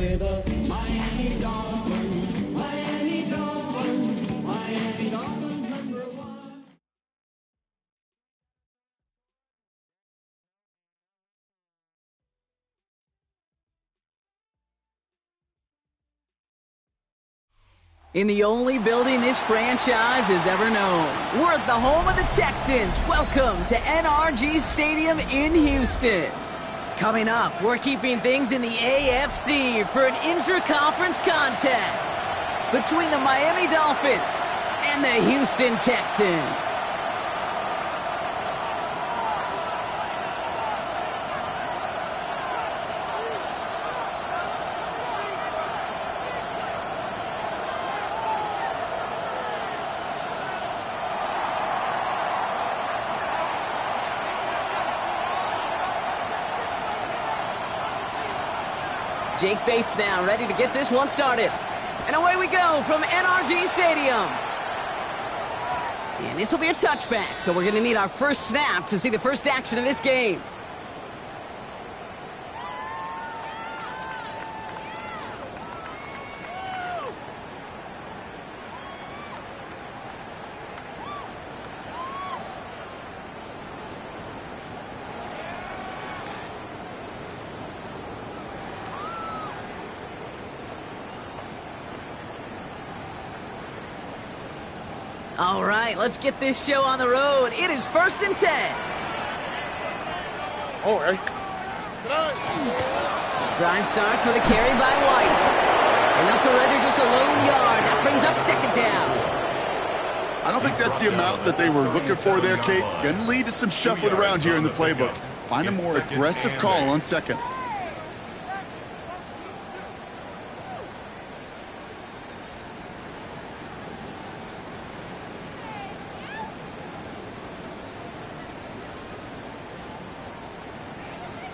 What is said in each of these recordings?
with the Miami Dolphins. Miami Dolphins. Miami Dolphins #1. In the only building this franchise has ever known. We're at the home of the Texans. Welcome to NRG Stadium in Houston. Coming up, we're keeping things in the AFC for an intra-conference contest between the Miami Dolphins and the Houston Texans. Jake Bates now ready to get this one started. And away we go from NRG Stadium. And this will be a touchback, so we're going to need our first snap to see the first action of this game. All right, let's get this show on the road. It is 1st and 10. All right. Drive starts with a carry by White. And they'll surrender just a lone yard. That brings up 2nd down. I don't think that's the amount that they were looking for there, Kate. Going to lead to some shuffling around here in the playbook. Find a more aggressive call on 2nd.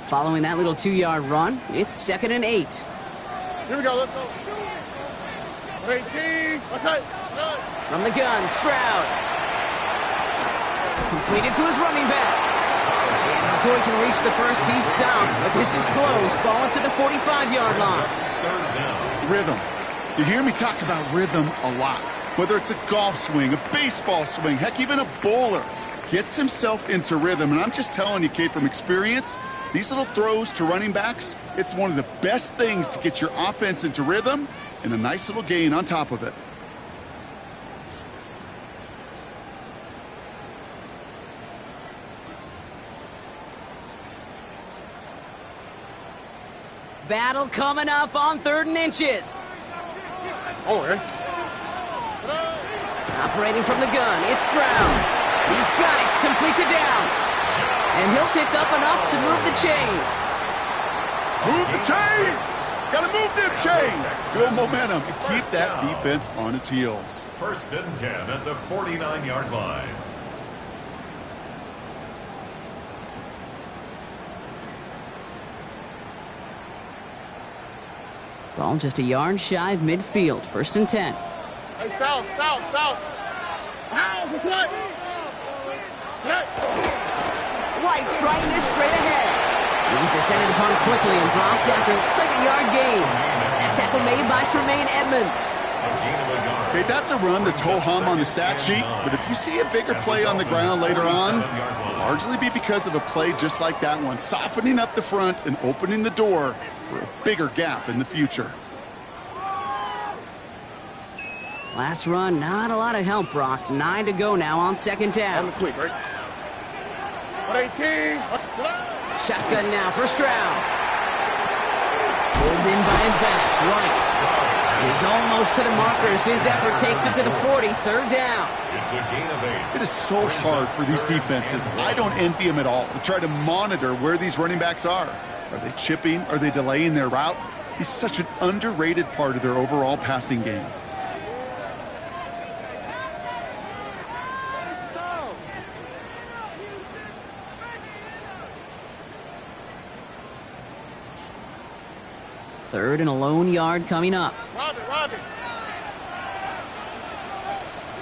Following that little 2-yard run, it's 2nd and 8. Here we go, let's go. 18, what's that? From the gun, Stroud. Completed to his running back. And before he can reach the first, he's stopped. But this is close. Ball up to the 45-yard line. Rhythm. You hear me talk about rhythm a lot. Whether it's a golf swing, a baseball swing, heck, even a bowler gets himself into rhythm. And I'm just telling you, Kate, from experience, these little throws to running backs, it's one of the best things to get your offense into rhythm and a nice little gain on top of it. Battle coming up on 3rd and inches. All right. Operating from the gun, it's Stroud. He's got it, complete to Downs. And he'll pick up enough to move the chains. Move the chains! Gotta move them chains! Build momentum and keep that defense on its heels. 1st and 10 at the 49-yard line. Ball just a yard shy of midfield. 1st and 10. Hey, south. What's that? White trying this straight ahead. He's descended upon it quickly and dropped after looks like a yard gain. That tackle made by Tremaine Edmonds. Okay, that's a run that's ho-hum on the stat sheet, but if you see a bigger play on the ground later on, it'll largely be because of a play just like that one, softening up the front and opening the door for a bigger gap in the future. Last run, not a lot of help, Brock. 9 to go now on 2nd down. Quick, right? 18. Shotgun now for Stroud. Pulled in by his back. White. He's almost to the markers. His effort takes it to the 40. 3rd down. It's a gain of 8. It is so hard for these defenses. I don't envy them at all to try to monitor where these running backs are. Are they chipping? Are they delaying their route? He's such an underrated part of their overall passing game. Third and a lone yard coming up. Robbie.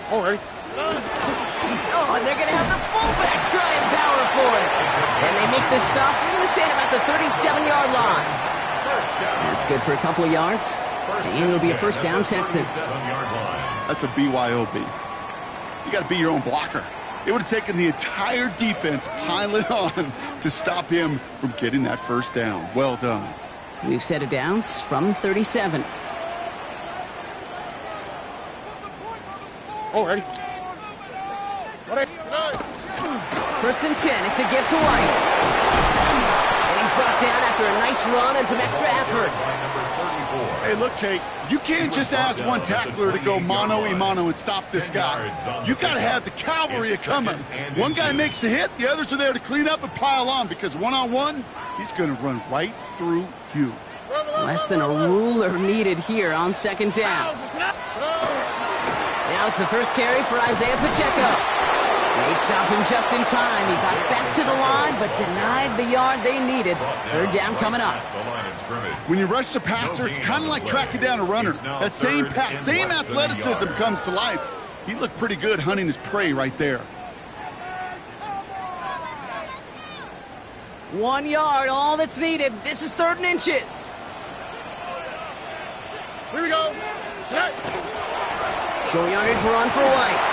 All right. Oh, and they're going to have the fullback trying power for it. And they make the stop. We're going to say at about the 37-yard line. That's good for a couple of yards. And it'll be a first down, Texans. That's a BYOB. You got to be your own blocker. It would have taken the entire defense piling on to stop him from getting that first down. Well done. We've set it downs from 37. Already. First and 10. It's a give to White. And he's brought down after a nice run and some extra effort. Hey, look, Kate, you can't just ask one tackler to go mano-a-mano and stop this guy. You got to have the cavalry coming. One guy makes a hit, the others are there to clean up and pile on, because one-on-one, he's going to run right through you. Less than a ruler needed here on second down. Now it's the first carry for Isaiah Pacheco. They stopped him just in time. He got back to the line, but denied the yard they needed. Third down coming up. When you rush the passer, it's kind of like tracking down a runner. That same pass, same athleticism comes to life. He looked pretty good hunting his prey right there. 1 yard, all that's needed. This is 3rd and inches. Here we go. Short yardage run for White.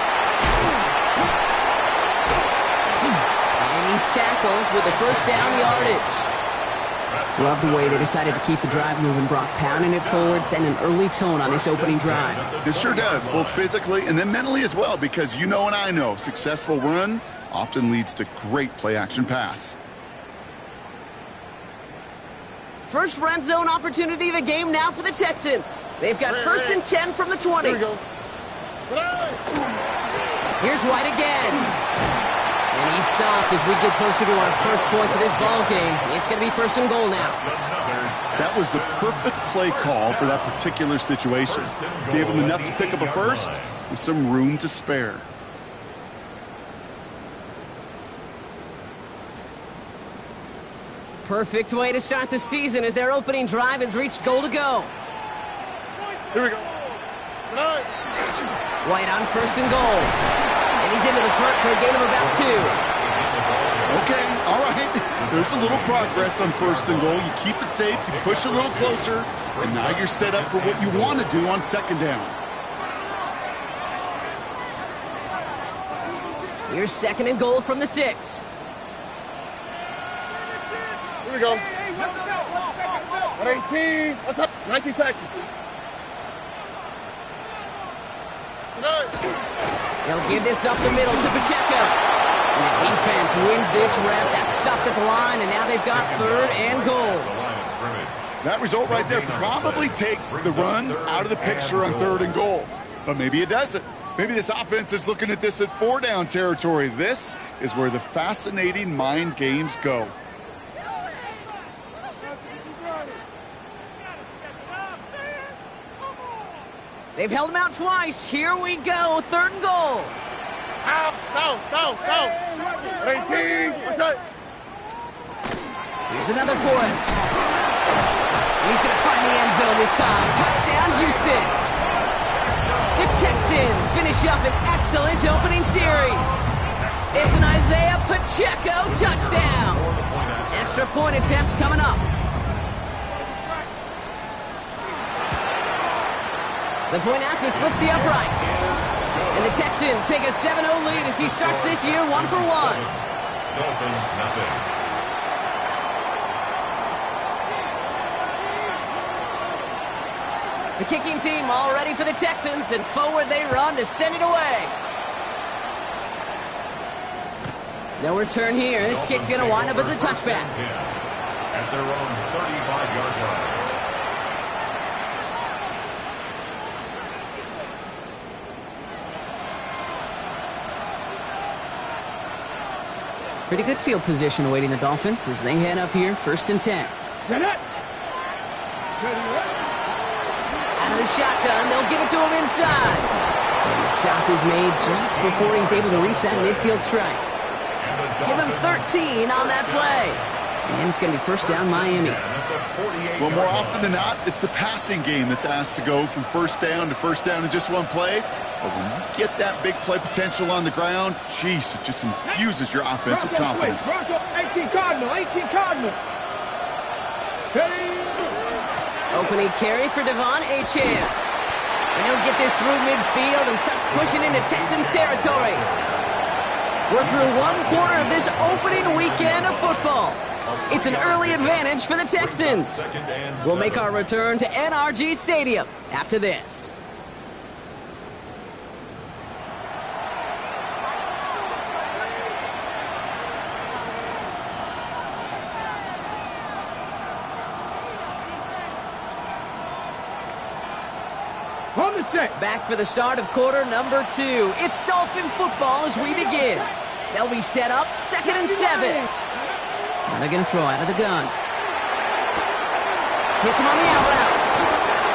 And he's tackled with the first down yardage. Love the way they decided to keep the drive moving, Brock, pounding it forward, and an early tone on this opening drive. It sure does, both physically and then mentally as well, because you know and I know, successful run often leads to great play-action pass. First red zone opportunity of the game now for the Texans. They've got first and 10 from the 20. Here we go. Here's White again. And he's stopped as we get closer to our first points of this ball game. It's going to be first and goal now. That was the perfect play call for that particular situation. Gave him enough to pick up a first with some room to spare. Perfect way to start the season as their opening drive has reached goal to go. Here we go. White on first and goal. And he's into the front for a gain of about 2. Okay, all right. There's a little progress on first and goal. You keep it safe, you push a little closer, and now you're set up for what you want to do on second down. Here's second and goal from the 6. Here we go. 118. What's up? 19 Texas. They'll give this up the middle to Pacheco. And the defense wins this rep. That's stopped at the line, and now they've got third and goal. That result right there probably takes the run out of the picture on third and goal. But maybe it doesn't. Maybe this offense is looking at this at 4-down territory. This is where the fascinating mind games go. They've held him out twice. Here we go. Third and goal. Go. 18. What's up? Here's another for him. And he's going to find the end zone this time. Touchdown, Houston. The Texans finish up an excellent opening series. It's an Isaiah Pacheco touchdown. Extra point attempt coming up. The point after splits the uprights. And the Texans take a 7-0 lead as he starts this year 1-for-1. Dolphins, nothing. The kicking team all ready for the Texans, and forward they run to send it away. No return here. This kick's going to wind up as a touchback. At their own 35-yard line. Pretty good field position awaiting the Dolphins as they head up here, first and 10. Out of the shotgun, they'll give it to him inside. And the stop is made just before he's able to reach that midfield strike. Give him 13 on that play. And it's going to be first down Miami. Well, more often than not, it's the passing game that's asked to go from first down in just one play. But when you get that big play potential on the ground, geez, it just infuses your offense with confidence. 18 Cardinal. Steady. Opening carry for Devon Achane. And he'll get this through midfield and starts pushing into Texans territory. We're through one quarter of this opening weekend of football. It's an early advantage for the Texans. We'll make our return to NRG Stadium after this. Back for the start of quarter number 2. It's Dolphin football as we begin. They'll be set up 2nd and 7. Now they're going to throw out of the gun. Hits him on the out route.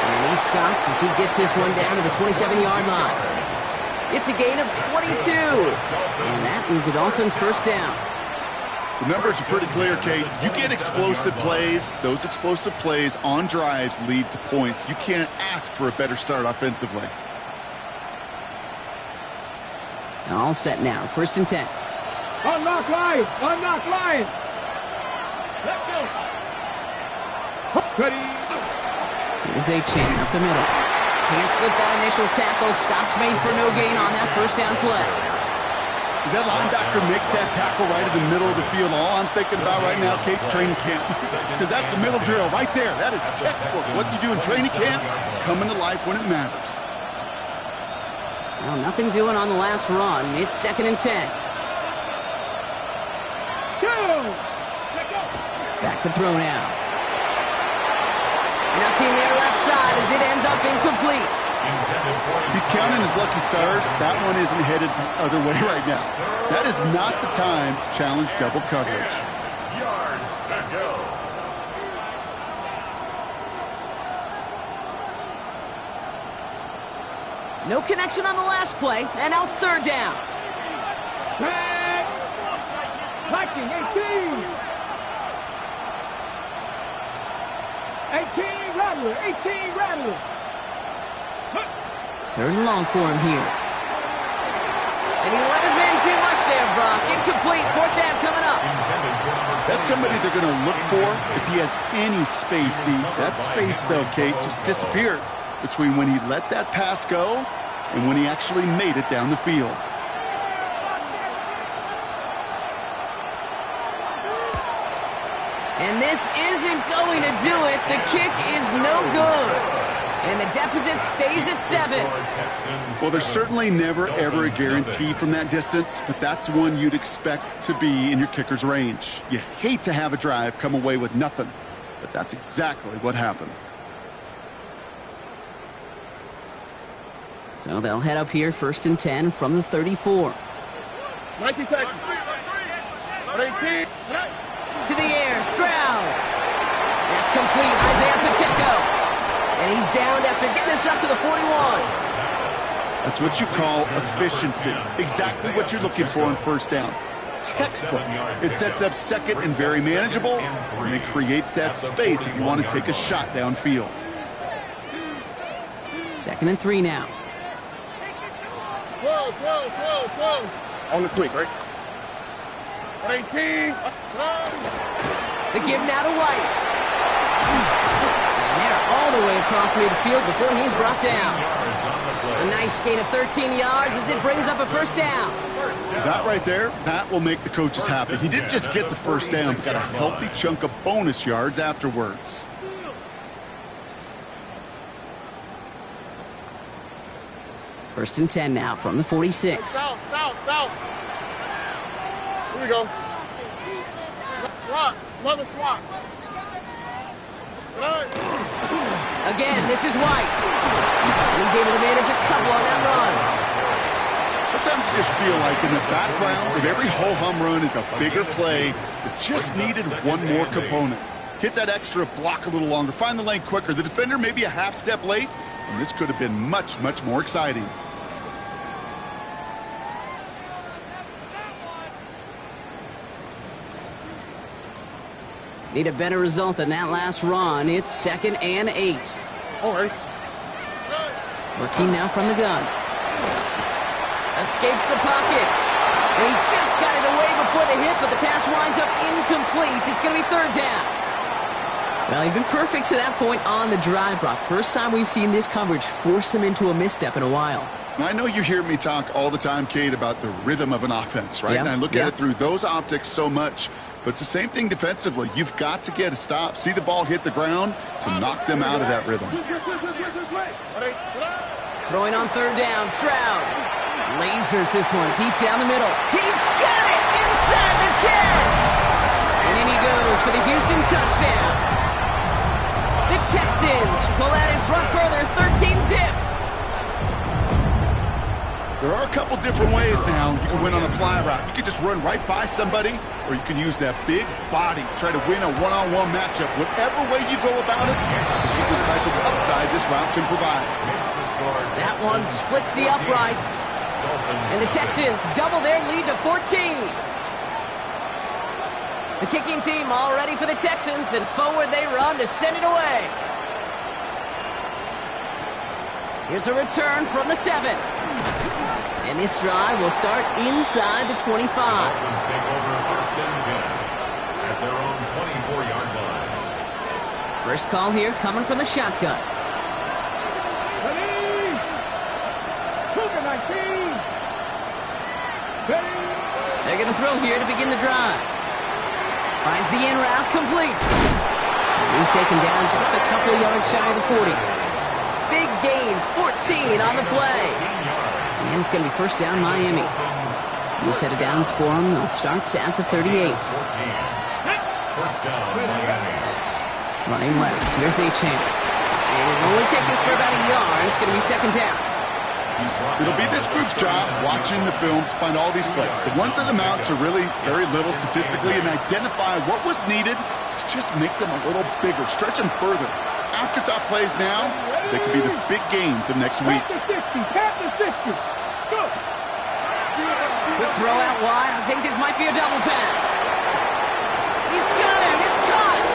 And he's stopped as he gets this one down to the 27-yard line. It's a gain of 22. And that is the Dolphins' first down. The numbers are pretty clear, Kate. You get explosive plays. Those explosive plays on drives lead to points. You can't ask for a better start offensively. All set now. 1st and 10. Unlock line! Unlock line! Let's go! Ready! Here's Achane up the middle. Can't slip that initial tackle. Stops made for no gain on that first down play. As that linebacker makes that tackle right in the middle of the field, all I'm thinking about right now, Kate's training camp. Because that's a middle drill right there. That is textbook. What you do in training camp, coming to life when it matters. Well, nothing doing on the last run. It's 2nd and 10. Back to throw now. Nothing there left side as it ends up incomplete. He's counting his lucky stars. That one isn't headed the other way right now. That is not the time to challenge double coverage. Yards to go. No connection on the last play, and now it's 3rd down. Viking, 18! 18 Rattler! 18 Rattler! 3rd and long for him here. And he let his man too much there, Brock. Incomplete. 4th down coming up. That's somebody they're going to look for if he has any space, D. That space, though, Kate, just disappeared between when he let that pass go and when he actually made it down the field. And this isn't going to do it. The kick is no good. And the deficit stays at 7. Well, there's certainly never, ever a guarantee from that distance, but that's one you'd expect to be in your kicker's range. You hate to have a drive come away with nothing, but that's exactly what happened. So they'll head up here 1st and 10 from the 34. 19 Texans. 18. To the air, Stroud. That's complete. Isaiah Pacheco. And he's downed after getting this up to the 41. That's what you call efficiency. Exactly what you're looking for on 1st down. Textbook. It sets up 2nd and very manageable, and it creates that space if you want to take a shot downfield. 2nd and 3 now. 12. On the quick, right? 18. The give now to White. And they're all the way across midfield before he's brought down. A nice gain of 13 yards as it brings up a 1st down. That right there, that will make the coaches happy. He didn't just get the 1st down, but got a healthy chunk of bonus yards afterwards. First and 10 now from the 46. South. Here we go. Swat. Another swat. Again, this is White. And he's able to manage a couple on that run. Sometimes you just feel like in the background of every ho-hum run is a bigger play that just needed one more component. Hit that extra block a little longer, find the lane quicker. The defender maybe a half step late, and this could have been much, much more exciting. Need a better result than that last run. It's 2nd and 8. All right. Working now from the gun. Escapes the pocket. And he just got it away before the hit, but the pass winds up incomplete. It's going to be 3rd down. Well, he's been perfect to that point on the drive, Brock. First time we've seen this coverage force him into a misstep in a while. I know you hear me talk all the time, Kate, about the rhythm of an offense, right? Yeah, And I look yeah. at it through those optics so much. But it's the same thing defensively. You've got to get a stop, see the ball hit the ground to knock them out of that rhythm. Throwing on third down, Stroud. Lasers this one deep down the middle. He's got it inside the 10. And in he goes for the Houston touchdown. The Texans pull out in front further, 13-zip. There are a couple different ways now. You can win on a fly route. You can just run right by somebody, or you can use that big body, try to win a one-on-one matchup. Whatever way you go about it, this is the type of upside this route can provide. That one splits the uprights. And the Texans double their lead to 14. The kicking team all ready for the Texans, and forward they run to send it away. Here's a return from the 7. And this drive will start inside the 25. Dolphins take over first and 10 at their own 24-yard line. First call here coming from the shotgun. Ready. Cougar 19. Ready. They're going to throw here to begin the drive. Finds the in route complete. He's taken down just a couple yards shy of the 40. Big gain, 14 on the play. And it's going to be first down Miami. New set of downs for them. They'll start at the 38. First down, Miami. Running left. Here's Achane. And it'll only take this for about a yard. It's going to be second down. It'll be this group's job watching the film to find all these plays. The ones that amount to really very little statistically and identify what was needed to just make them a little bigger, stretch them further. Afterthought plays now, they could be the big gains of next week. Tap the 60. Tap the 60. Go. Quick throw out wide. I think this might be a double pass. He's got him. It's caught.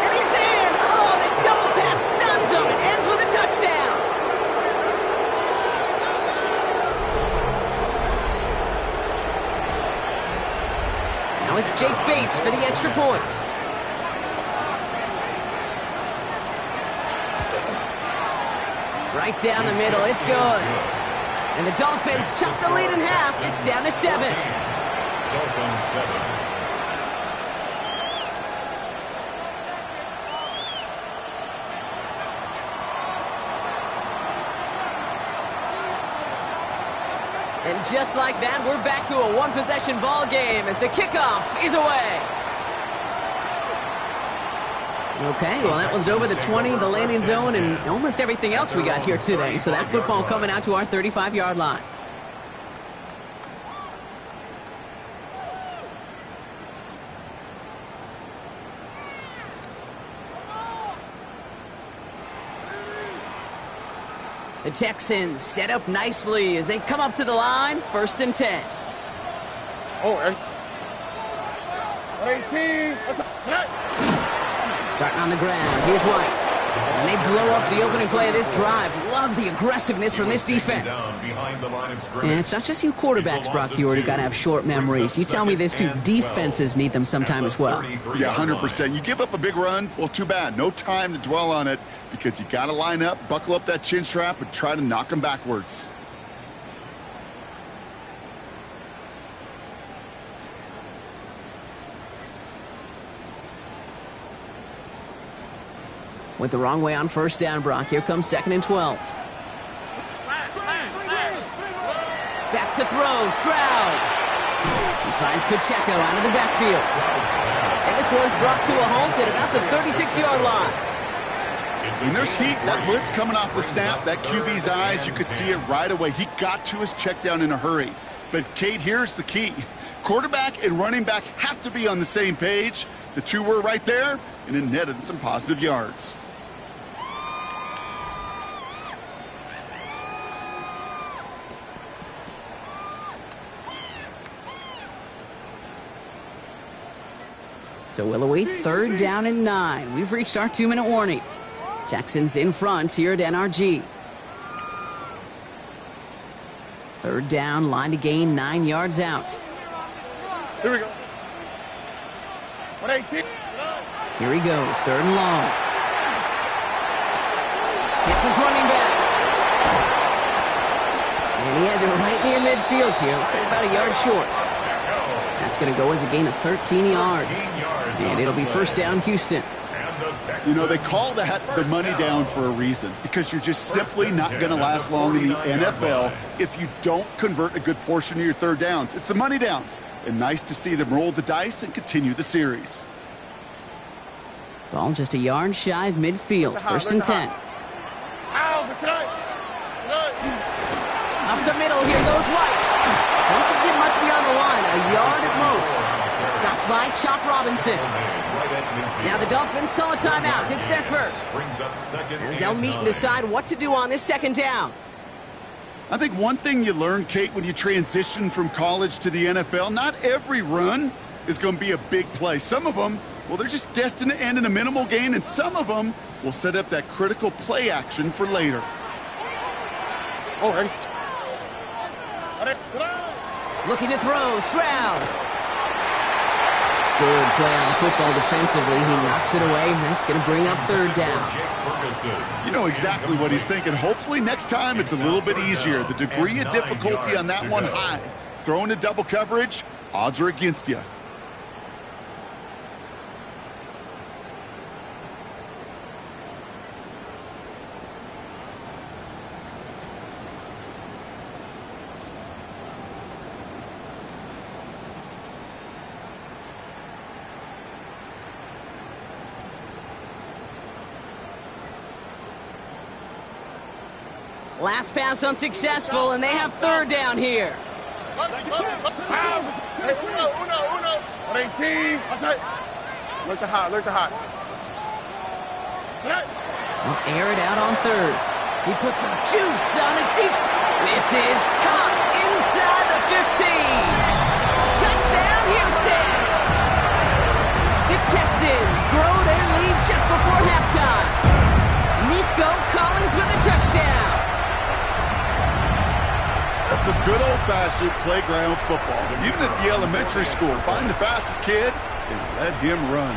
And he's in. Oh, the double pass stuns him. It ends with a touchdown. Now it's Jake Bates for the extra point. Right down the middle. It's good. And the Dolphins chop the lead in half. It's down to 7. Dolphins 7. And just like that, we're back to a one-possession ball game as the kickoff is away. Okay, well, that one's over the 20, the landing zone, and almost everything else we got here today. So that football coming out to our 35-yard line. The Texans set up nicely as they come up to the line, first and 10. Oh, 18. That's a flat. Starting on the ground, here's White. And they blow up the opening play of this drive. Love the aggressiveness from this defense. And it's not just you quarterbacks, Brock Huard, who got to have short memories. You tell me this too, defenses need them sometime as well. Yeah, 100%. You give up a big run, well, too bad. No time to dwell on it because you got to line up, buckle up that chin strap, and try to knock them backwards. Went the wrong way on first down, Brock. Here comes second and 12. Back to throw, Stroud. He finds Pacheco out of the backfield. And this one's brought to a halt at about the 36-yard line. When there's heat, that blitz coming off the snap, that QB's eyes, you could see it right away. He got to his check down in a hurry. But, Kate, here's the key. Quarterback and running back have to be on the same page. The two were right there, and it netted some positive yards. So we'll await third down and 9. We've reached our 2-minute warning. Texans in front here at NRG. Third down, line to gain 9 yards out. Here we go. Here he goes, 3rd and long. Hits his running back. And he has it right near midfield here. Looks like about a yard short. That's going to go as a gain of 13 yards. And it'll be 1st down, Houston. You know, they call that the money down for a reason, because you're just simply not going to last long in the NFL if you don't convert a good portion of your 3rd downs. It's the money down. And nice to see them roll the dice and continue the series. Ball just a yard shy of midfield. 1st and 10. Up the middle, here goes White. Doesn't get much beyond the line, a yard at most. Stopped by Chop Robinson. Now the Dolphins call a timeout. It's their first. As they'll meet and decide what to do on this 2nd down. I think one thing you learn, Kate, when you transition from college to the NFL, not every run is going to be a big play. Some of them, well, they're just destined to end in a minimal gain, and some of them will set up that critical play action for later. Oh, ready? Looking to throw, Stroud. Good play on the football defensively. He knocks it away, and that's going to bring up 3rd down. You know exactly what he's thinking. Hopefully next time it's a little bit easier. The degree of difficulty on that one high. Throwing a double coverage, odds are against you. Last pass unsuccessful, and they have 3rd down here. Look to hot, look to hot. Will air it out on 3rd. He puts some juice on it deep. This is caught inside the 15. Touchdown, Houston. The Texans grow their lead just before halftime. Nico Collins with a touchdown. That's some good old-fashioned playground football. Even at the elementary school, find the fastest kid and let him run.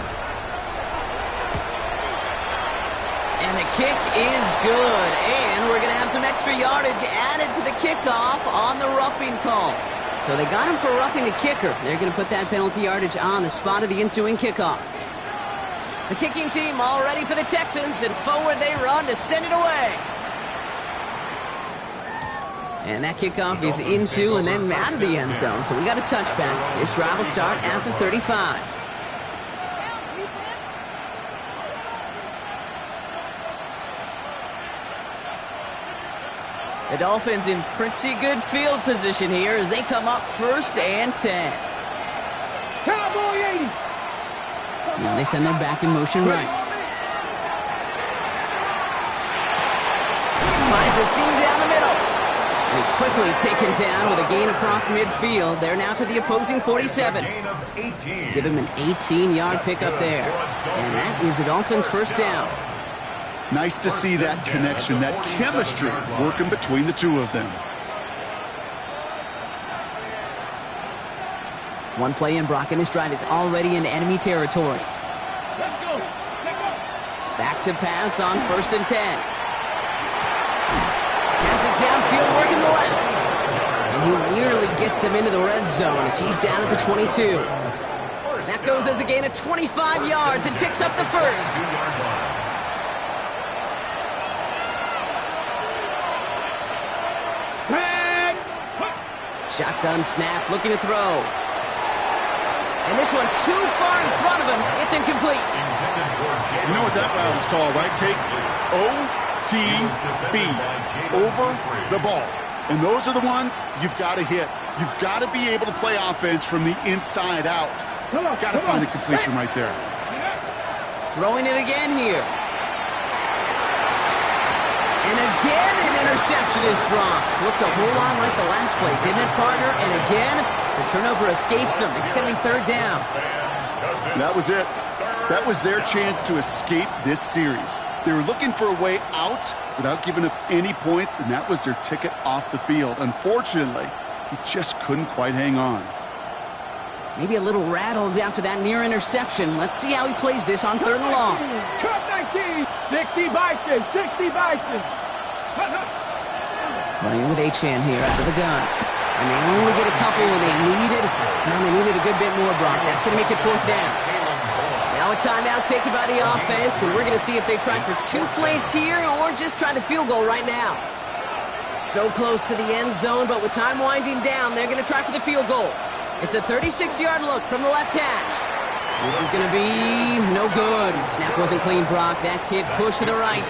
And the kick is good. And we're going to have some extra yardage added to the kickoff on the roughing call. So they got him for roughing the kicker. They're going to put that penalty yardage on the spot of the ensuing kickoff. The kicking team all ready for the Texans, and forward they run to send it away. And that kickoff is into and then out of the end zone. So we got a touchback. This drive will start at the 35. The Dolphins in pretty good field position here as they come up 1st and 10. Cowboy 80. Now they send their back in motion right. Finds a seam down the middle. And he's quickly taken down with a gain across midfield. They're now to the opposing 47. Give him an 18-yard pickup there. And that is the Dolphins' 1st down. Nice to see that connection, that chemistry working between the two of them. One play in, Brock, and this drive is already in enemy territory. Back to pass on 1st and 10. Has it downfield working the left. And he nearly gets them into the red zone as he's down at the 22. That goes as a gain of 25 yards and picks up the 1st. Shotgun snap, looking to throw. And this one too far in front of him. It's incomplete. You know what that route is called, right, Kate? OTB, over the ball. And those are the ones you've got to hit. You've got to be able to play offense from the inside out. Got to find a completion right there. Throwing it again here. And again, an interception is dropped. Looked a whole lot like the last play, didn't it, partner? And again, the turnover escapes them. It's going to be 3rd down. That was it. That was their chance to escape this series. They were looking for a way out without giving up any points, and that was their ticket off the field. Unfortunately, he just couldn't quite hang on. Maybe a little rattled after that near interception. Let's see how he plays this on 3rd and long. Cut 19. 60 Bison. 60 Bison. Playing with Achane here out of the gun. And they only get a couple when they needed. Now they needed a good bit more, Brock. That's going to make it 4th down. Now a timeout taken by the offense, and we're going to see if they try for 2 plays here or just try the field goal right now. So close to the end zone, but with time winding down, they're going to try for the field goal. It's a 36-yard look from the left hash. This is going to be no good. Snap wasn't clean, Brock. That kick pushed to the right.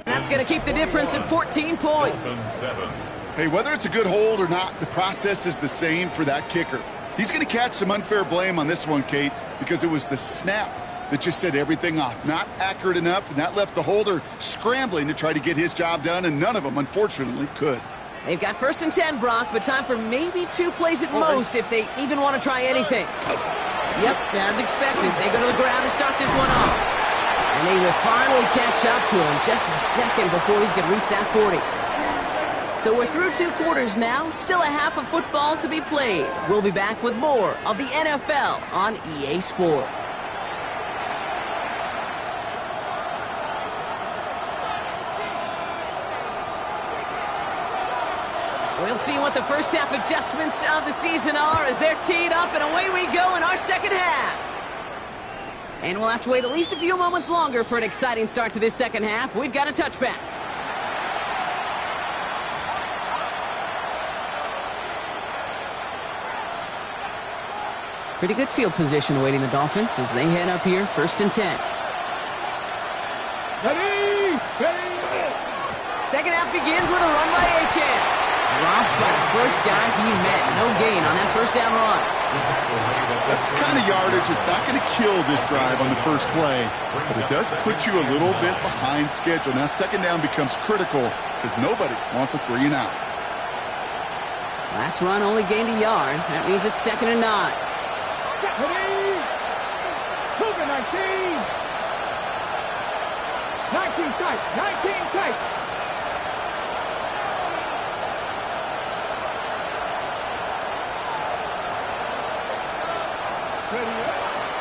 That's going to keep the difference at 14 points. Hey, whether it's a good hold or not, the process is the same for that kicker. He's going to catch some unfair blame on this one, Kate, because it was the snap that just set everything off. Not accurate enough, and that left the holder scrambling to try to get his job done, and none of them, unfortunately, could. They've got 1st and 10, Brock, but time for maybe 2 plays at most if they even want to try anything. Yep, as expected, they go to the ground to start this one off. And they will finally catch up to him just a second before he can reach that 40. So we're through 2 quarters now, still a half of football to be played. We'll be back with more of the NFL on EA Sports. We'll see what the first half adjustments of the season are as they're teed up, and away we go in our second half. And we'll have to wait at least a few moments longer for an exciting start to this second half. We've got a touchback. Pretty good field position awaiting the Dolphins as they head up here, 1st and 10. Ready! Ready! Second half begins with a run by Achane. Dropped by the first guy he met. No gain on that 1st down run. That's the kind of yardage. It's not going to kill this drive on the first play, but it does put you a little bit behind schedule. Now 2nd down becomes critical because nobody wants a 3 and out. Last run only gained a yard. That means it's 2nd and 9. Ready! Cougar 19! 19 tight! 19 tight!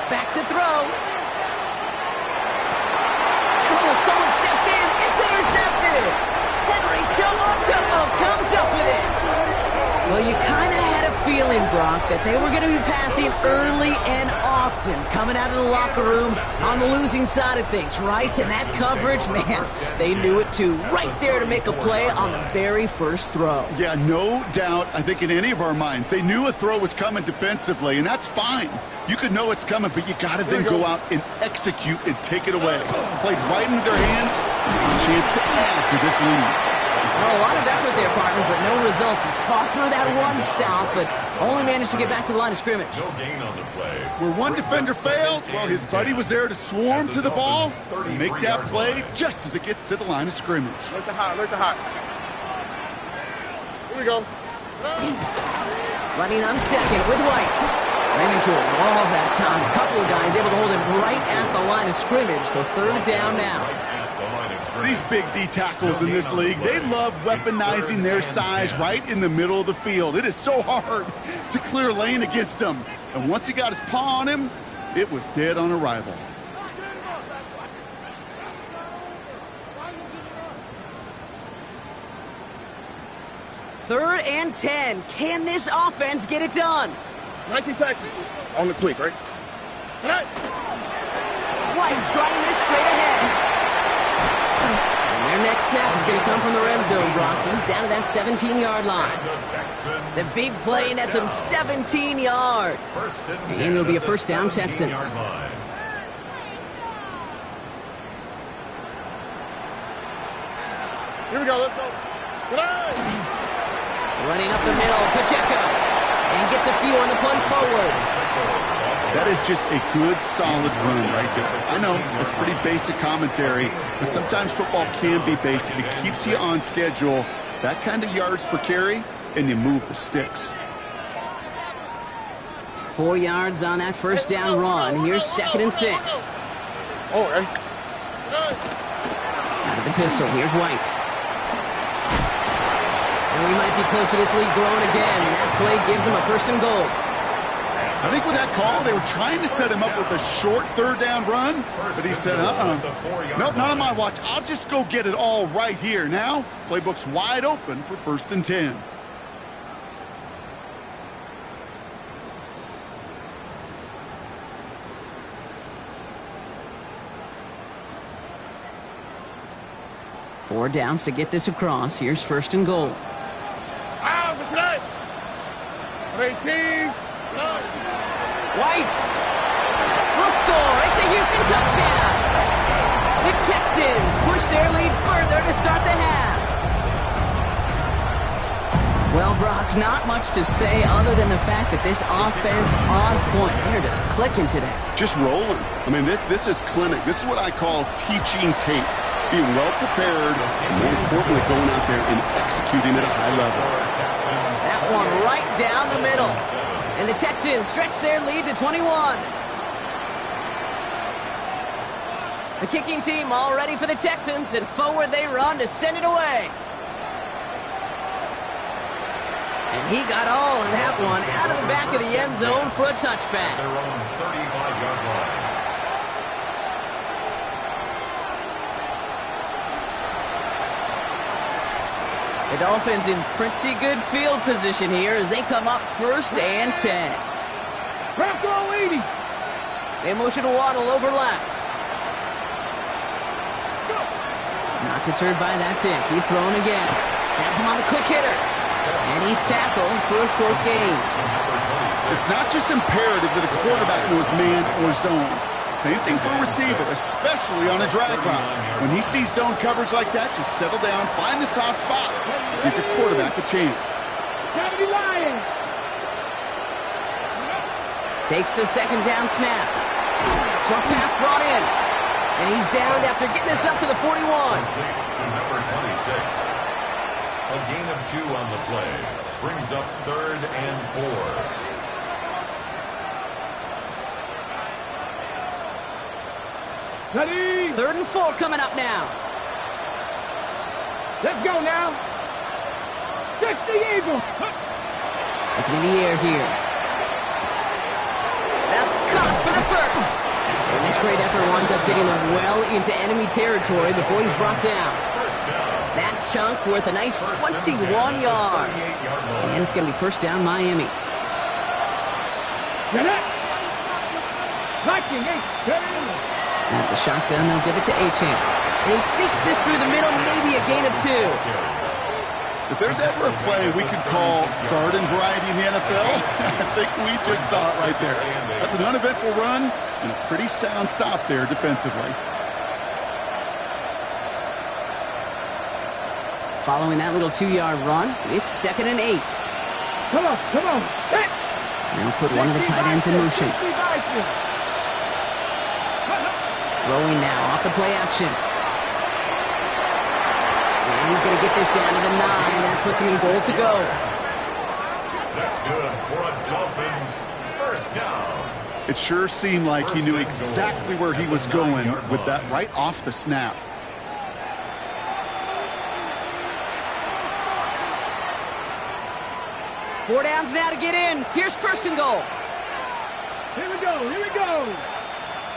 Back to throw. Oh, someone stepped in. It's intercepted. Henry To'o comes up with it. Well, you kind of had a feeling, Brock, that they were going to be passing early and often, coming out of the locker room on the losing side of things, right? And that coverage, man, they knew it too. Right there to make a play on the very first throw. Yeah, no doubt, I think in any of our minds, they knew a throw was coming defensively, and that's fine. You could know it's coming, but you got to then go out and execute and take it away. Played right into their hands, and a chance to add to this lead. Well, a lot of effort there, partner, but no results. He fought through that one stop, but only managed to get back to the line of scrimmage. No gain on the play. Where one defender failed, well, his buddy was there to swarm to the ball and make that play just as it gets to the line of scrimmage. Look the hot, look the hot. Here we go. Running on 2nd with White. Ran into a wall that time. A couple of guys able to hold him right at the line of scrimmage, so 3rd down now. These big D tackles in this league, they love weaponizing their size right in the middle of the field. It is so hard to clear lane against them. And once he got his paw on him, it was dead on arrival. Third and 10. Can this offense get it done? 19 Texas. On the quick, right? Right. White trying this straight ahead. And their next next snap is going to come from the red zone, Brock. He's down to that 17-yard line. The big play nets him 17 yards. And it'll be a first down, Texans. Here we go. Let's go. Good. Running up the middle, Pacheco. And gets a few on the punch forward. That is just a good, solid run right there. I know, it's pretty basic commentary, but sometimes football can be basic. It keeps you on schedule. That kind of yards per carry, and you move the sticks. 4 yards on that first down run. Here's 2nd and 6. Oh, hey. Out of the pistol, here's White. And we might be close to this lead growing again. That play gives him a 1st and goal. I think with that call, they were trying to set him up with a short 3rd down run, but he said, nope, not on my watch. I'll just go get it all right here. Now, playbook's wide open for 1st and 10. Four downs to get this across. Here's 1st and goal. White will score. It's a Houston touchdown. The Texans push their lead further to start the half. Well, Brock, not much to say other than the fact that this offense on point. They're just clicking today. Just rolling. I mean, this is clinic. This is what I call teaching tape. Being well prepared, and more importantly, going out there and executing at a high level. That one right down the middle. And the Texans stretch their lead to 21. The kicking team all ready for the Texans, and forward they run to send it away. And he got all of that one out of the back of the end zone for a touchback. Their own 35-yard line. The Dolphins in pretty good field position here as they come up 1st and 10. They motion to Waddle over left. Not deterred by that pick. He's thrown again. Has him on the quick hitter. And he's tackled for a short gain. It's not just imperative that a quarterback knows man or zone. Same thing for a receiver, especially on a drag route. When he sees zone coverage like that, just settle down, find the soft spot. Give your quarterback a chance. Takes the 2nd down snap. Short pass brought in. And he's downed after getting this up to the 41. To number 26. A gain of 2 on the play. Brings up 3rd and 4. 3rd and 4 coming up now. Let's go now. Touch the Eagles. Looking in the air here. That's caught for the 1st. And this great effort winds up getting him well into enemy territory before he's brought down. That chunk worth a nice 21 yards. And it's going to be 1st down Miami. Get it. Viking, get it. At the shotgun, they'll give it to Achane. And he sneaks this through the middle, maybe a gain of 2. If there's ever a play we could call garden variety in the NFL, I think we just saw it right there. That's an uneventful run and a pretty sound stop there defensively. Following that little 2-yard run, it's 2nd and 8. Come on. Hit. They'll put one of the tight ends in motion. Throwing now off the play action. And he's going to get this down to the 9. That puts him in goal to go. That's good for a Dolphins 1st down. It sure seemed like he knew exactly where he was going with that right off the snap. Four downs now to get in. Here's 1st and goal. Here we go.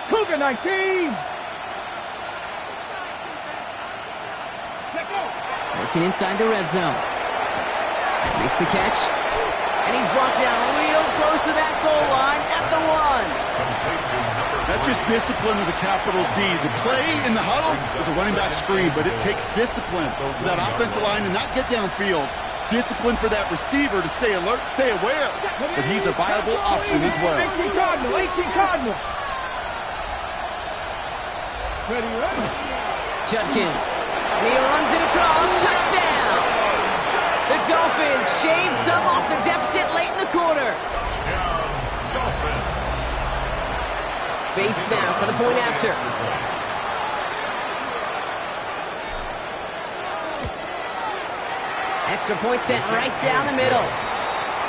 Cougar 19. Working inside the red zone. Makes the catch. And he's brought down real close to that goal line at the 1. Complete to number That's just discipline with a capital D. The play in the huddle is a running back screen, but it takes discipline for that offensive line to not get downfield. Discipline for that receiver to stay alert, stay aware that he's a viable option as well. 18 Cardinal. Judkins. And he runs it across. Touchdown! The Dolphins shave some off the deficit late in the quarter. Bates now for the point after. Extra point sent right down the middle.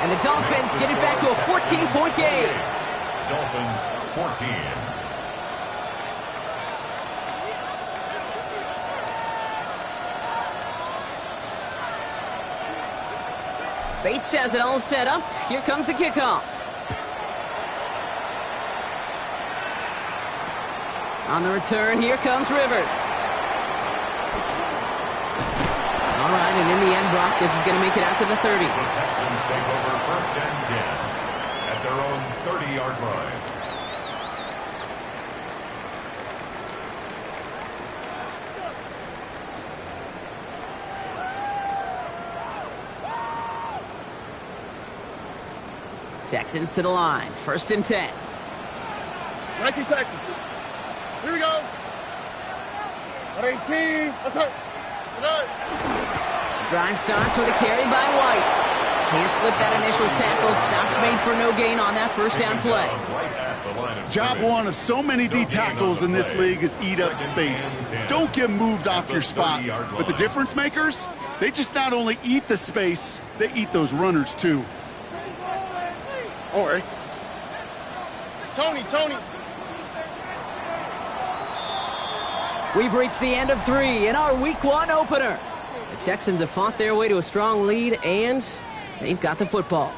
And the Dolphins get it back to a 14-point game. Dolphins 14. Bates has it all set up. Here comes the kickoff. On the return, here comes Rivers. All right, and in the end, Brock, this is going to make it out to the 30. The Texans take over 1st and 10 at their own 30-yard line. Texans to the line. 1st and 10. 19 Texans. Here we go. 18. Let's go. Drive starts with a carry by White. Can't slip that initial tackle. Stops made for no gain on that first down play. Right at the line of Job scrimmage. one of so many D tackles in this league is eat up space. Don't get moved off your spot. But the difference makers, they just not only eat the space, they eat those runners too. Don't worry. Tony. We've reached the end of 3 in our Week 1 opener. The Texans have fought their way to a strong lead, and they've got the football.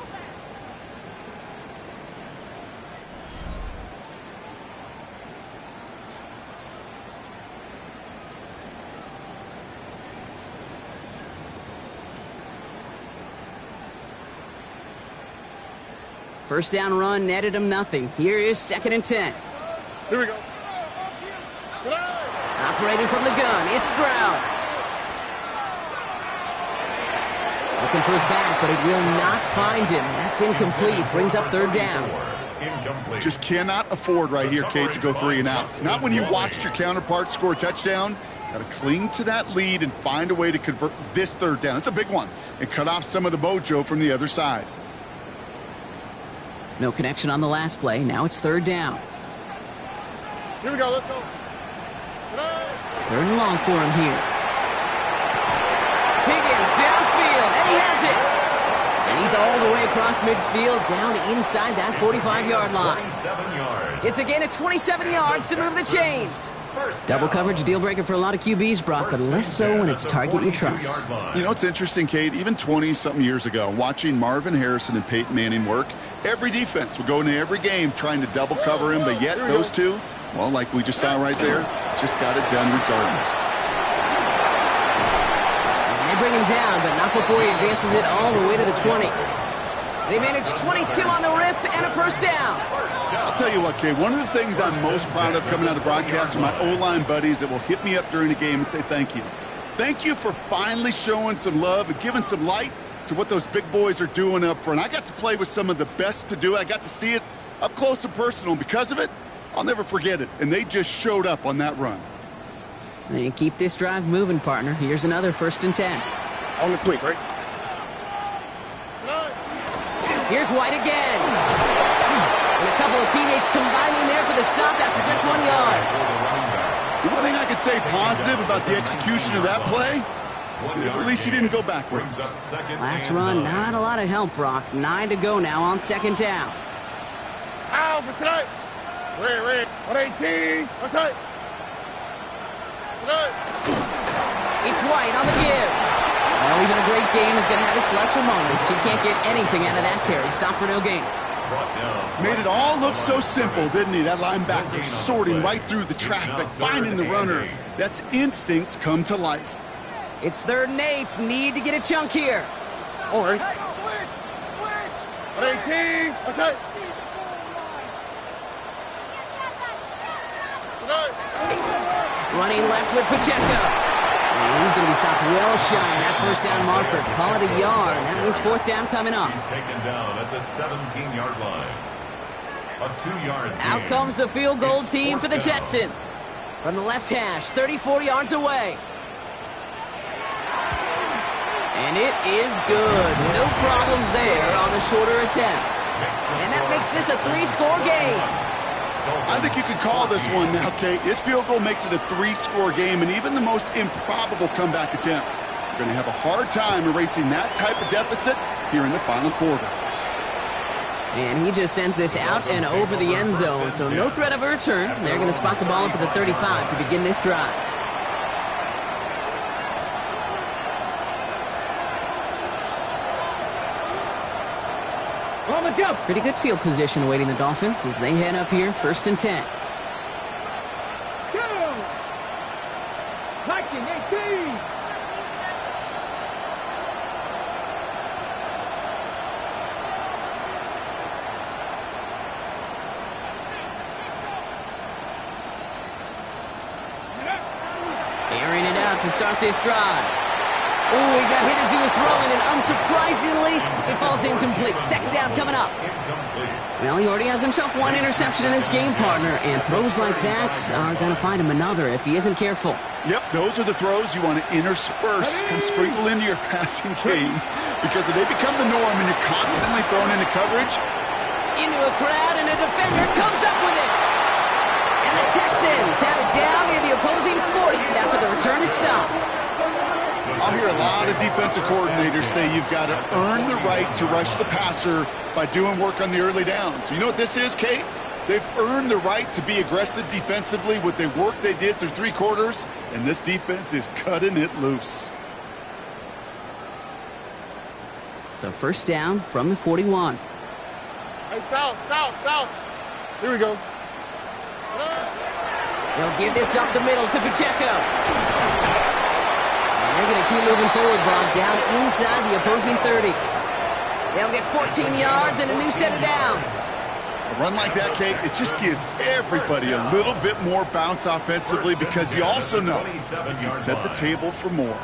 First down run netted him nothing. Here is 2nd and 10. Here we go. Operating from the gun, it's Stroud. Looking for his back, but it will not find him. That's incomplete. Brings up 3rd down. Incomplete. Just cannot afford right here, Kate, to go 3 and out. Not when you watched your counterpart score a touchdown. Got to cling to that lead and find a way to convert this 3rd down. It's a big one. And cut off some of the mojo from the other side. No connection on the last play. Now it's 3rd down. Here we go. Let's go. 3rd and long for him here. Higgins downfield, and he has it. And he's all the way across midfield, down inside that 45-yard line. 27 yards. It's a gain of 27 yards to move the chains. Double coverage deal breaker for a lot of QBs, Brock, but less so when it's a target you trust. You know, it's interesting, Kate, even 20-something years ago, watching Marvin Harrison and Peyton Manning work, every defense would go into every game trying to double cover him, but yet those two, well, like we just saw right there, just got it done regardless. And they bring him down, but not before he advances it all the way to the 20. They managed 22 on the rip and a 1st down. I'll tell you what, Kate, one of the things I'm most proud of coming out of broadcast are my O-line buddies that will hit me up during the game and say thank you. Thank you for finally showing some love and giving some light to what those big boys are doing up front. I got to play with some of the best to do it. I got to see it up close and personal, and because of it, I'll never forget it. And they just showed up on that run. And keep this drive moving, partner. Here's another 1st and 10. On the quick, right? Here's White again. And a couple of teammates combining there for the stop after just 1 yard. The one thing I could say positive about the execution of that play is at least he didn't go backwards. Last run, not a lot of help, Brock. 9 to go now on 2nd down. Ow, for tonight. Wait. 118. What's that? It's White on the give. Well, even a great game is going to have its lesser moments. You can't get anything out of that carry. Stop for no gain. Made it all look so simple, didn't he? That linebacker sorting right through the traffic, finding the runner. That's instincts come to life. It's 3rd and 8. Need to get a chunk here. All right. 118. What's that? Running left with Pacheco. And he's going to be stopped well shy of that first down marker. Call it a yard. That means fourth down coming up. He's taken down at the 17-yard line. A 2-yard gain. Out comes the field goal It's team for the fourth down. Texans. From the left hash, 34 yards away. And it is good. No problems there on the shorter attempt. And that makes this a 3-score game. I think you could call this one now, Kate. This field goal makes it a 3-score game, and even the most improbable comeback attempts are going to have a hard time erasing that type of deficit here in the final quarter. And he just sends this out and over the end zone, so no threat of a return. They're going to spot the ball up at the 35 to begin this drive. Pretty good field position awaiting the Dolphins as they head up here, 1st and 10. Airing it out to start this drive. Oh, he got hit as he was throwing, and unsurprisingly, it falls incomplete. Second down coming up. Incomplete. Well, he already has himself one interception in this game, partner, and throws like that are going to find him another if he isn't careful. Yep, those are the throws you want to intersperse and sprinkle into your passing game, because if they become the norm and you're constantly thrown into coverage, Into a crowd, and a defender comes up with it. And the Texans have it down near the opposing 40 after the return is stopped. I'll hear a lot of defensive coordinators say you've got to earn the right to rush the passer by doing work on the early downs. You know what this is, Kate? They've earned the right to be aggressive defensively with the work they did through 3 quarters, and this defense is cutting it loose. So first down from the 41. Hey, south. Here we go. They'll give this up the middle to Pacheco. And they're going to keep moving forward, Bob, down inside the opposing 30. They'll get 14 yards and a new set of downs. A run like that, Kate, it just gives everybody a little bit more bounce offensively because you also know you can set the table for more.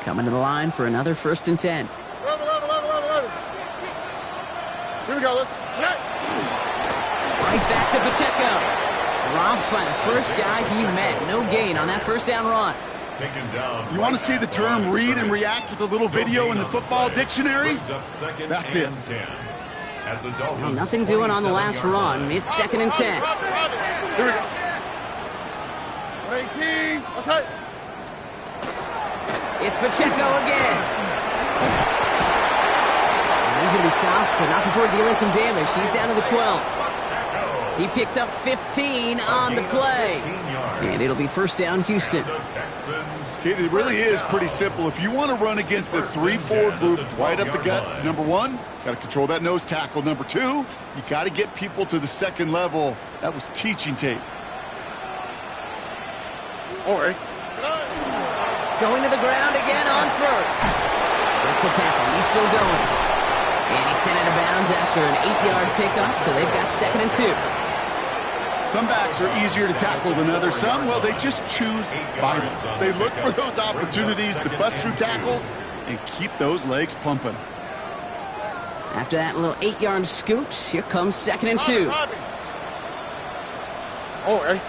Coming to the line for another 1st and 10. 11. Here we go. Let's play. Right back to Pacheco. Dropped by the first guy he met. No gain on that first down run. Taken down. You want to see the term read and react with a little video in the football dictionary? That's it. Well, nothing doing on the last run. It's 2nd and 10. Here we go. 18. Let's hit. It's Pacheco again. He's going to be stopped, but not before dealing some damage. He's down to the 12. He picks up 15 on the play. And it'll be first down, Houston. Kate, it really is pretty simple. If you want to run against a 3-4 group right up the gut, number 1, got to control that nose tackle. Number 2, you got to get people to the second level. That was teaching tape. All right. Going to the ground again on first. Breaks the tackle. He's still going. And he's sent out of bounds after an 8-yard pickup, so they've got 2nd and 2. Some backs are easier to tackle than others. Some, well, they just choose violence. They look for those opportunities to bust through tackles and keep those legs pumping. After that little 8-yard scoot, here comes 2nd and 2. All right.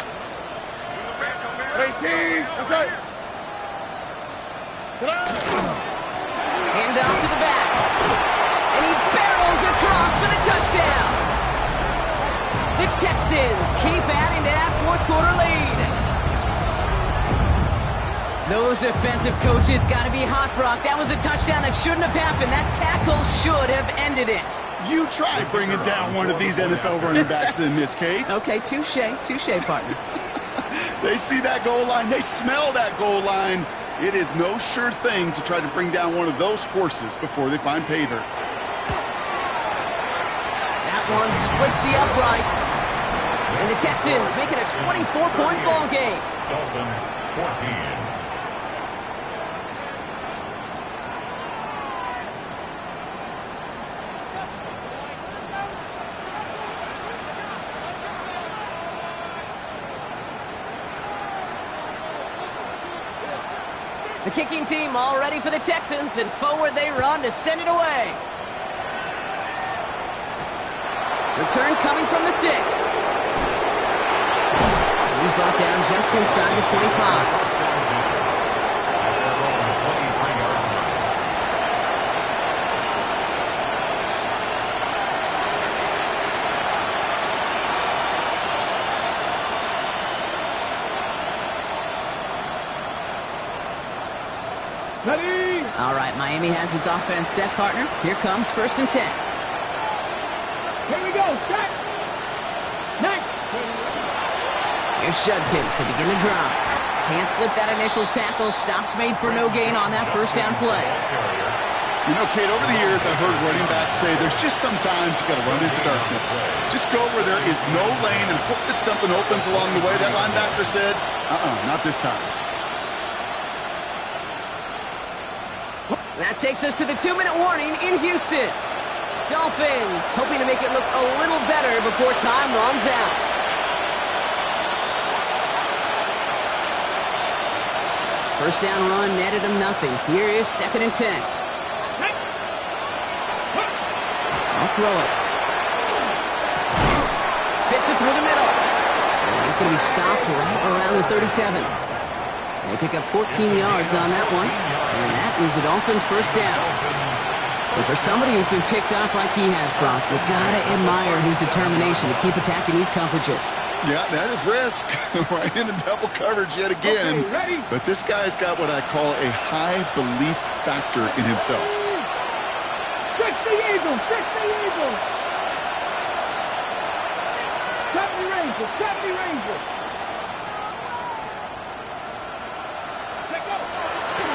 18. Let's hit. Hand off to the back. And he barrels across for the touchdown. The Texans keep adding to that fourth quarter lead. Those defensive coaches got to be hot, Brock. That was a touchdown that shouldn't have happened. That tackle should have ended it. You try bringing down one of these NFL running backs in this case. Okay, touche, partner. They see that goal line. They smell that goal line. It is no sure thing to try to bring down one of those horses before they find pay dirt. That one splits the uprights. And the Texans make it a 24-point ball game. Dolphins 14. The kicking team all ready for the Texans, and forward they run to send it away. Return coming from the 6. He's brought down just inside the 25. Ready? All right, Miami has its offense set, partner. Here comes 1st and 10. Here we go. Set. Next. Here's Judkins to begin the drive. Can't slip that initial tackle. Stops made for no gain on that 1st down play. You know, Kate, over the years, I've heard running backs say there's just sometimes you got to run into darkness. Just go where there is no lane and hope that something opens along the way. That linebacker said, not this time. That takes us to the 2-minute warning in Houston. Dolphins hoping to make it look a little better before time runs out. First down run netted him nothing. Here is 2nd and 10. I'll throw it. Fits it through the middle. And he's going to be stopped right around the 37. They pick up 14 yards on that one. And that is the Dolphins' 1st down. And for somebody who's been picked off like he has, Brock, you gotta admire his determination to keep attacking these coverages. Yeah, that is risk. Right into double coverage yet again. Okay, ready? But this guy's got what I call a high belief factor in himself. Fix the eagle. Fix the eagle. 70 Rangers. 70 Rangers. Let go.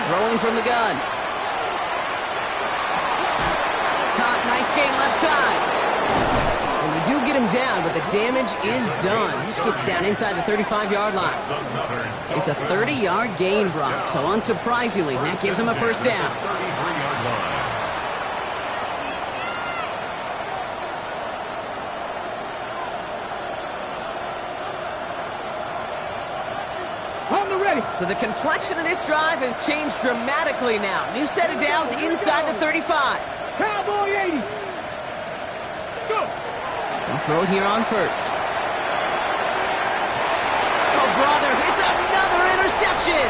Throwing from the gun. Caught, nice gain left side. And they do get him down, but the damage is done. This gets down inside the 35-yard line. It's a 30-yard gain, Brock, so unsurprisingly, that gives him a 1st down. 33-yard line. On the ready. So the complexion of this drive has changed dramatically now. New set of downs inside the 35. Cowboy 80. Let's go. They'll throw it here on 1st. Oh, brother, it's another interception.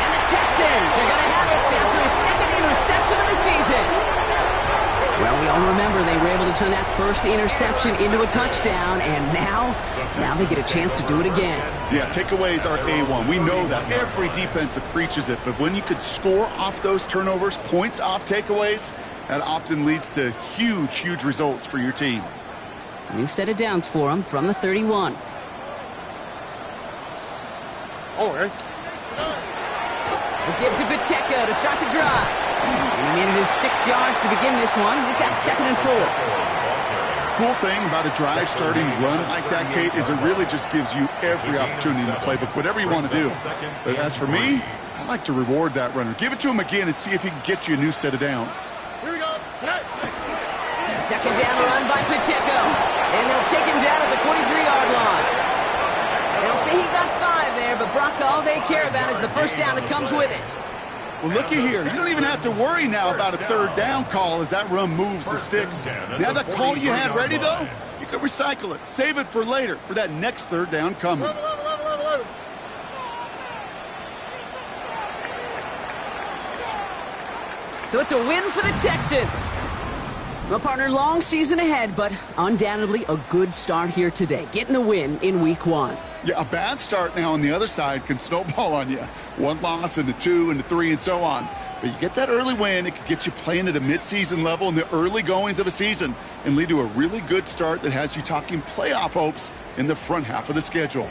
And the Texans are going to have it after a 2nd interception of the season. Well, we all remember they were able to turn that 1st interception into a touchdown, and now they get a chance to do it again. Yeah, takeaways are A1. We know that. Every defensive preaches it. But when you could score off those turnovers, points off takeaways, that often leads to huge, huge results for your team. New set of downs for them from the 31. Oh, right. It gives it Pacheco to start the drive. And he made it 6 yards to begin this one. We've got 2nd and 4. Cool thing about a drive starting run like that, Kate, is it really just gives you every opportunity in the playbook, whatever you want to do. But as for me, I like to reward that runner. Give it to him again and see if he can get you a new set of downs. Here we go. Hey. 2nd down run by Pacheco. And they'll take him down at the 43-yard line. They'll say he got 5 there, but Brock, all they care about is the 1st down that comes with it. Well, looky here. You don't even have to worry now about a 3rd down call as that run moves the sticks. Now that call you had ready, though, you can recycle it. Save it for later, for that next 3rd down coming. So it's a win for the Texans. Well, partner, long season ahead, but undoubtedly a good start here today. Getting the win in Week 1. Yeah, a bad start now on the other side can snowball on you. 1 loss into 2 into 3 and so on. But you get that early win, it could get you playing at a midseason level in the early goings of a season and lead to a really good start that has you talking playoff hopes in the front half of the schedule.